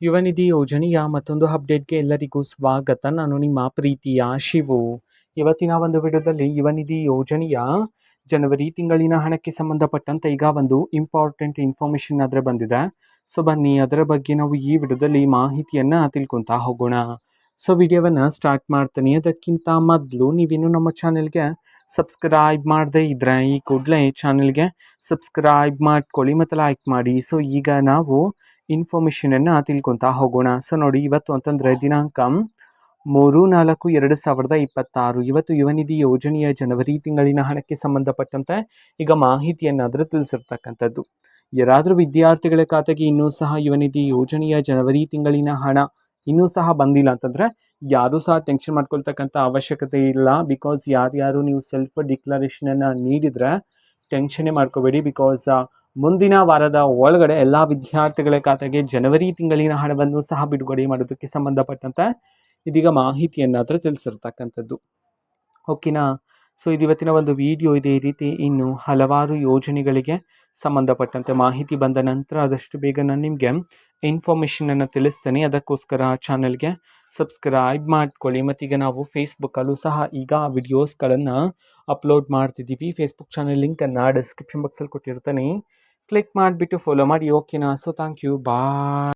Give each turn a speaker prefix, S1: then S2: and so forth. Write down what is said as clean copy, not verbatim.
S1: ಯುವ ನಿಧಿ ಯೋಜನೆಯ ಮತ್ತೊಂದು ಅಪ್ಡೇಟ್ಗೆ ಎಲ್ಲರಿಗೂ ಸ್ವಾಗತ. ನಾನು ನಿಮ್ಮ ಪ್ರೀತಿಯ ಶಿವು. ಇವತ್ತಿನ ಒಂದು ವಿಡಿಯೋದಲ್ಲಿ ಯುವ ನಿಧಿ ಯೋಜನೆಯ ಜನವರಿ ತಿಂಗಳಿನ ಹಣಕ್ಕೆ ಸಂಬಂಧಪಟ್ಟಂತೆ ಈಗ ಒಂದು ಇಂಪಾರ್ಟೆಂಟ್ ಇನ್ಫಾರ್ಮೇಶನ್ ಆದರೆ ಬಂದಿದೆ. ಸೊ ಬನ್ನಿ ಅದರ ಬಗ್ಗೆ ನಾವು ಈ ವಿಡಿಯೋದಲ್ಲಿ ಮಾಹಿತಿಯನ್ನು ತಿಳ್ಕೊತಾ ಹೋಗೋಣ. ಸೊ ವಿಡಿಯೋವನ್ನು ಸ್ಟಾರ್ಟ್ ಮಾಡ್ತೀನಿ. ಅದಕ್ಕಿಂತ ಮೊದಲು ನೀವಿನ್ನು ನಮ್ಮ ಚಾನೆಲ್ಗೆ ಸಬ್ಸ್ಕ್ರೈಬ್ ಮಾಡದೇ ಇದ್ದರೆ ಈ ಕೂಡಲೇ ಚಾನೆಲ್ಗೆ ಸಬ್ಸ್ಕ್ರೈಬ್ ಮಾಡ್ಕೊಳ್ಳಿ ಮತ್ತು ಲೈಕ್ ಮಾಡಿ. ಸೊ ಈಗ ನಾವು ಇನ್ಫಾರ್ಮೇಷನನ್ನು ತಿಳ್ಕೊತಾ ಹೋಗೋಣ. ಸೊ ನೋಡಿ, ಇವತ್ತು ಅಂತಂದರೆ ದಿನಾಂಕ 3/4/2026. ಇವತ್ತು ಯುವ ನಿಧಿ ಯೋಜನೆಯ ಜನವರಿ ತಿಂಗಳಿನ ಹಣಕ್ಕೆ ಸಂಬಂಧಪಟ್ಟಂತೆ ಈಗ ಮಾಹಿತಿಯನ್ನಾದರೂ ತಿಳಿಸಿರ್ತಕ್ಕಂಥದ್ದು. ಯಾರಾದರೂ ವಿದ್ಯಾರ್ಥಿಗಳ ಖಾತೆಗೆ ಇನ್ನೂ ಸಹ ಯುವ ನಿಧಿ ಯೋಜನೆಯ ಜನವರಿ ತಿಂಗಳಿನ ಹಣ ಇನ್ನೂ ಸಹ ಬಂದಿಲ್ಲ ಅಂತಂದರೆ ಯಾರೂ ಸಹ ಟೆನ್ಷನ್ ಮಾಡ್ಕೊಳ್ತಕ್ಕಂಥ ಅವಶ್ಯಕತೆ ಇಲ್ಲ. ಬಿಕಾಸ್ ಯಾರ್ಯಾರು ನೀವು ಸೆಲ್ಫ್ ಡಿಕ್ಲರೇಷನನ್ನು ನೀಡಿದರೆ ಟೆನ್ಷನ್ನೇ ಮಾಡ್ಕೋಬೇಡಿ. ಬಿಕಾಸ್ ಮುಂದಿನ ವಾರದ ಒಳಗಡೆ ಎಲ್ಲ ವಿದ್ಯಾರ್ಥಿಗಳ ಖಾತೆಗೆ ಜನವರಿ ತಿಂಗಳಿನ ಹಣವನ್ನು ಸಹ ಬಿಡುಗಡೆ ಮಾಡೋದಕ್ಕೆ ಸಂಬಂಧಪಟ್ಟಂತೆ ಇದೀಗ ಮಾಹಿತಿಯನ್ನಾದರೂ ತಿಳಿಸಿರ್ತಕ್ಕಂಥದ್ದು. ಓಕೆನಾ? ಸೊ ಇದು ಇವತ್ತಿನ ಒಂದು ವಿಡಿಯೋ ಇದೆ. ಈ ರೀತಿ ಇನ್ನು ಹಲವಾರು ಯೋಜನೆಗಳಿಗೆ ಸಂಬಂಧಪಟ್ಟಂತೆ ಮಾಹಿತಿ ಬಂದ ನಂತರ ಆದಷ್ಟು ಬೇಗ ನಾನು ನಿಮಗೆ ಇನ್ಫಾರ್ಮೇಷನನ್ನು ತಿಳಿಸ್ತೇನೆ. ಅದಕ್ಕೋಸ್ಕರ ಚಾನಲ್ಗೆ ಸಬ್ಸ್ಕ್ರೈಬ್ ಮಾಡ್ಕೊಳ್ಳಿ. ಮತ್ತೀಗ ನಾವು ಫೇಸ್ಬುಕ್ಕಲ್ಲೂ ಸಹ ಈಗ ವಿಡಿಯೋಸ್ಗಳನ್ನು ಅಪ್ಲೋಡ್ ಮಾಡ್ತಿದ್ದೀವಿ. ಫೇಸ್ಬುಕ್ ಚಾನಲ್ ಲಿಂಕನ್ನು ಡಿಸ್ಕ್ರಿಪ್ಷನ್ ಬಾಕ್ಸಲ್ಲಿ ಕೊಟ್ಟಿರ್ತೀನಿ. ಕ್ಲಿಕ್ ಮಾಡಿಬಿಟ್ಟು ಫಾಲೋ ಮಾಡಿ. ಓಕೆನಾ? So thank you, bye.